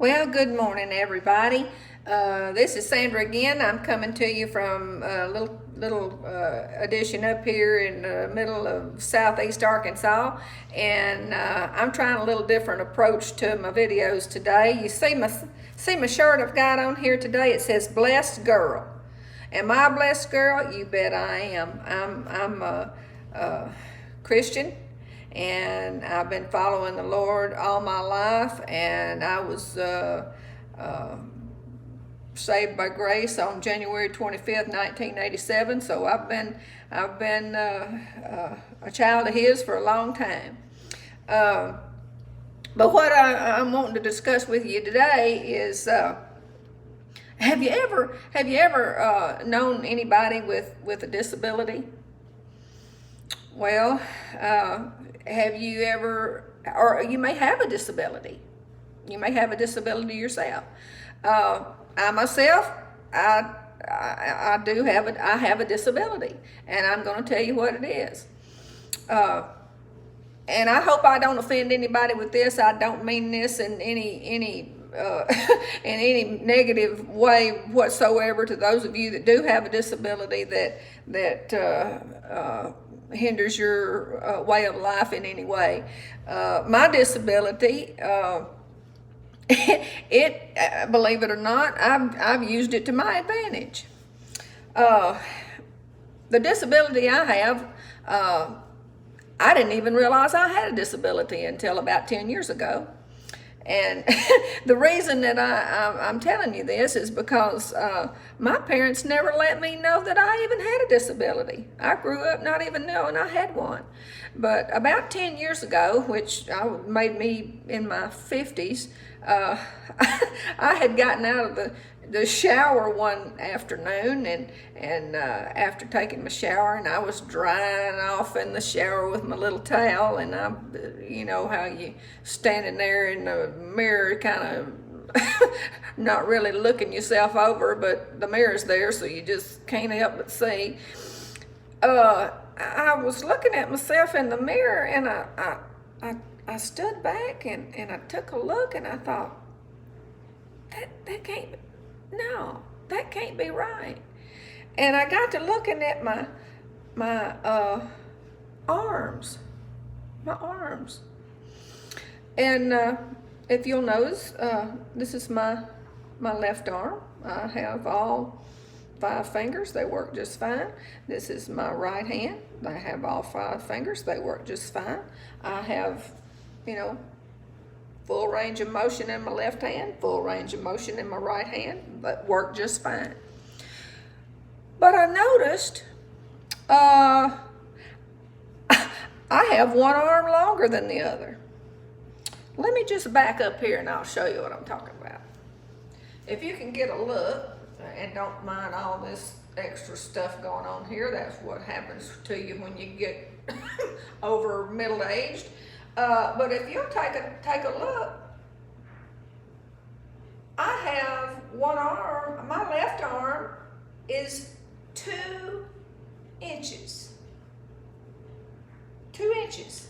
Well, good morning, everybody. This is Sandra again. I'm coming to you from a little edition up here in the middle of southeast Arkansas, and I'm trying a little different approach to my videos today. You see my shirt I've got on here today. It says "Blessed Girl." Am I a blessed girl? You bet I am. I'm a Christian, and I've been following the Lord all my life, and I was saved by grace on January 25th, 1987. So I've been a child of His for a long time. But what I'm wanting to discuss with you today is, have you ever known anybody with a disability? Well, have you ever, or you may have a disability. You may have a disability yourself. I myself, I have a disability, and I'm going to tell you what it is. And I hope I don't offend anybody with this. I don't mean this in any in any negative way whatsoever to those of you that do have a disability that hinders your way of life in any way. My disability, believe it or not, I've used it to my advantage. The disability I have, I didn't even realize I had a disability until about 10 years ago. And the reason that I'm telling you this is because my parents never let me know that I even had a disability. I grew up not even knowing I had one. But about 10 years ago, which made me in my 50s, I had gotten out of the shower one afternoon, and after taking my shower, and I was drying off in the shower with my little towel, and you know how you standing there in the mirror kind of not really looking yourself over, but the mirror's there, so you just can't help but see. I was looking at myself in the mirror, and I stood back and I took a look, and I thought, that can't be, no, that can't be right. And I got to looking at my arms, and if you'll notice, this is my left arm. I have all 5 fingers, they work just fine. This is my right hand. I have all 5 fingers, they work just fine. I have, full range of motion in my left hand, full range of motion in my right hand, but work just fine. But I noticed I have one arm longer than the other. Let me just back up here and I'll show you what I'm talking about. If you can get a look, and don't mind all this extra stuff going on here, that's what happens to you when you get over middle-aged. But if you'll take a look, I have one arm. My left arm is 2 inches. 2 inches.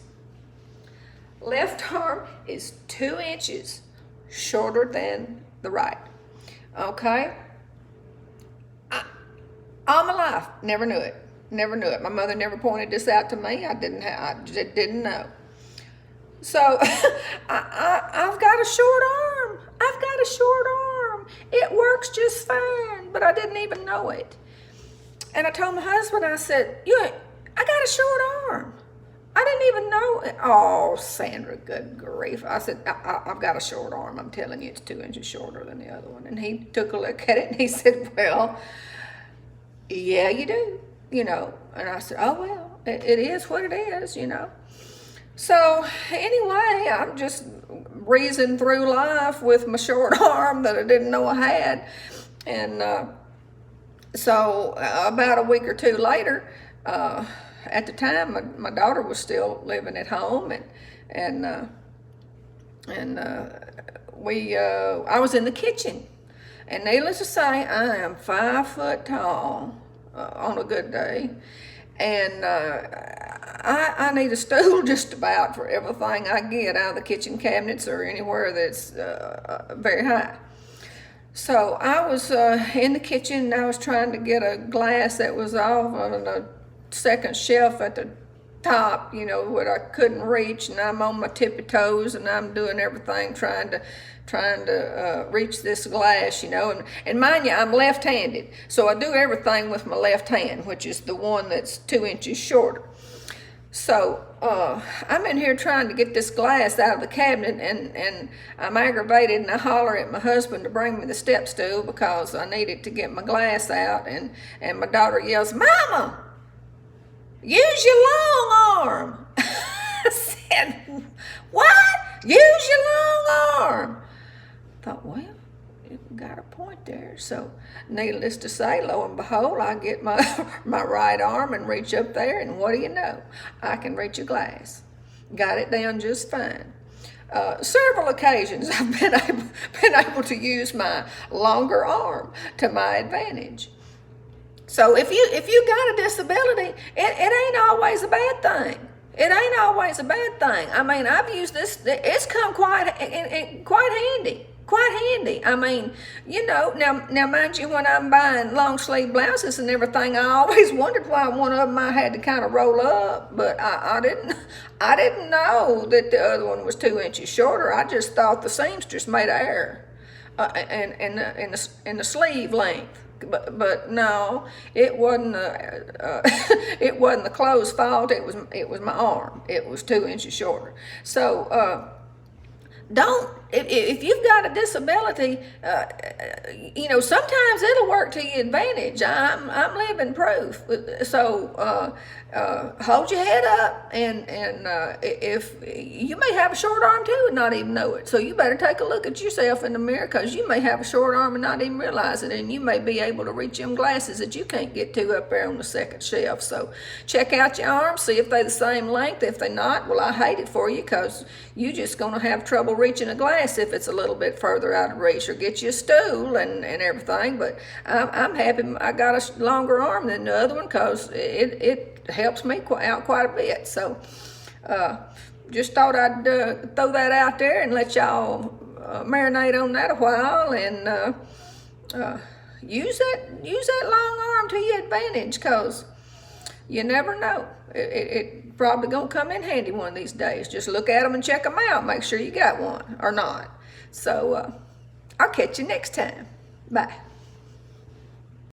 Left arm is 2 inches shorter than the right. Okay? All my life, never knew it. My mother never pointed this out to me. I just didn't know. So I've got a short arm. It works just fine, but I didn't even know it. And I told my husband, I said, I got a short arm. I didn't even know it. Oh, Sandra, good grief. I said, I've got a short arm. I'm telling you, it's 2 inches shorter than the other one. And he took a look at it and he said, well, yeah, you do, And I said, oh, well, it is what it is, So anyway, I'm just breezing through life with my short arm that I didn't know I had. And so about a week or two later, at the time, my daughter was still living at home, and I was in the kitchen. And needless to say, I am 5 foot tall on a good day. And I need a stool just about for everything I get out of the kitchen cabinets or anywhere that's very high. So I was in the kitchen and I was trying to get a glass that was off on the second shelf at the top, you know, what I couldn't reach, and I'm on my tippy toes and I'm doing everything trying to reach this glass, you know, and mind you, I'm left-handed, so I do everything with my left hand, which is the one that's 2 inches shorter. So I'm in here trying to get this glass out of the cabinet, and I'm aggravated, and I holler at my husband to bring me the step stool because I needed to get my glass out, and my daughter yells, "Mama, use your long arm." I said, "What? Use your long arm?" I thought, well, it got a point there. So needless to say, lo and behold, I get my right arm and reach up there, and what do you know? I can reach a glass. Got it down just fine. Several occasions I've been able to use my longer arm to my advantage. So if you got a disability, it ain't always a bad thing. It ain't always a bad thing. I mean, I've used this. It's come quite handy. Quite handy. I mean, you know, now mind you, when I'm buying long sleeve blouses and everything, I always wondered why one of them I had to kind of roll up, but I didn't know that the other one was 2 inches shorter. I just thought the seamstress made an error in the sleeve length. But no, it wasn't. It wasn't the clothes' fault. It was my arm. It was 2 inches shorter. So if you've got a disability, you know, sometimes it'll work to your advantage. I'm living proof. So hold your head up, and if you may have a short arm too and not even know it, so you better take a look at yourself in the mirror, because you may have a short arm and not even realize it, and you may be able to reach them glasses that you can't get to up there on the second shelf. So check out your arms, see if they're the same length. If they're not, well, I hate it for you, because you're just going to have trouble reaching a glass if it's a little bit further out of reach. Or get you a stool and everything. But I'm happy I got a longer arm than the other one, because it helps me out quite a bit. So just thought I'd throw that out there and let y'all marinate on that a while, and use that long arm to your advantage, because you never know. It probably gonna come in handy one of these days. Just look at them and check them out. Make sure you got one or not. So I'll catch you next time. Bye.